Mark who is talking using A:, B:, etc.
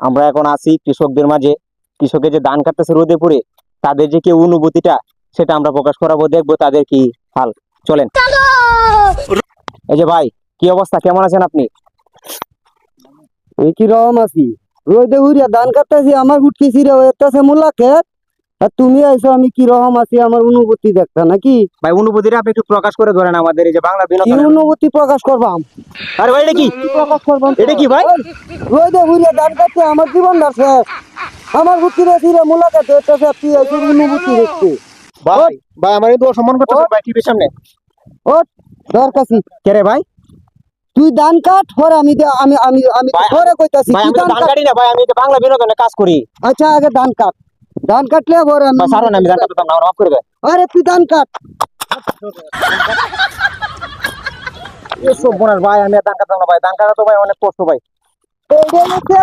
A: আমরা এখন আছি কৃষকদের মাঝে। কৃষকের যে ধান কাটতেছে রোদে পড়ে, তাদের যে কি অনুভূতিটা, সেটা আমরা প্রকাশ করাবো, দেখবো তাদের কি হাল। চলেন। এই যে ভাই, কি অবস্থা, কেমন আছেন আপনি?
B: এই কি রকম আছি, রোদে উড়িয়া ধান কাটতেছি, আমার উঠকি ছিঁড়ে হইতেছে মূলা ক্ষেত। আর তুমি আইছো, আমি কি রকম আছি আমার অনুভূতি দেখতা নাকি?
A: ভাই, অনুভূতিটা আপনি একটু প্রকাশ করে ধরেন আমাদের এই যে বাংলা
B: কি
A: বিনোদন।
B: অনুভূতি প্রকাশ করবাম?
A: আরে ভাই, এটা কি?
B: প্রকাশ করবাম
A: এটা কি ভাই?
B: রোদে উড়িয়া ধান কাটতে আমার জীবন ধরছে, আমার উঠকি ছিঁড়ে মূলা ক্ষেত হইতেছে, তুই আইছো অনুভূতি দেখতে।
A: ভাই ভাই, আমার কিন্তু অসম্মান করতেছেন ভাই টিভির সামনে।
B: ও দরকাছি,
A: কে রে ভাই?
B: তুই ধান কাট পরে আমি আমি আমি আমি
A: ভাই,
B: পরে কইতাছি
A: ভাই
B: তুই
A: আমি তো
B: ধান
A: ধান
B: কাট।
A: কাটি না ভাই, আমি তো বাংলা বিনোদনে কাজ করি।
B: আচ্ছা আগে ধান কাট, ধান কাটলে পরে আমি।
A: ভাই সারুন, আমি ধান কাটতাম না, আমার মাফ করে দেন।
B: আরে তুই ধান কাট।
A: এসব বোনার ভাই, আমি আর ধান কাটতাম না ভাই, ধান কাটা তো ভাই অনেক কষ্ট ভাই।
B: এইটা হচ্ছে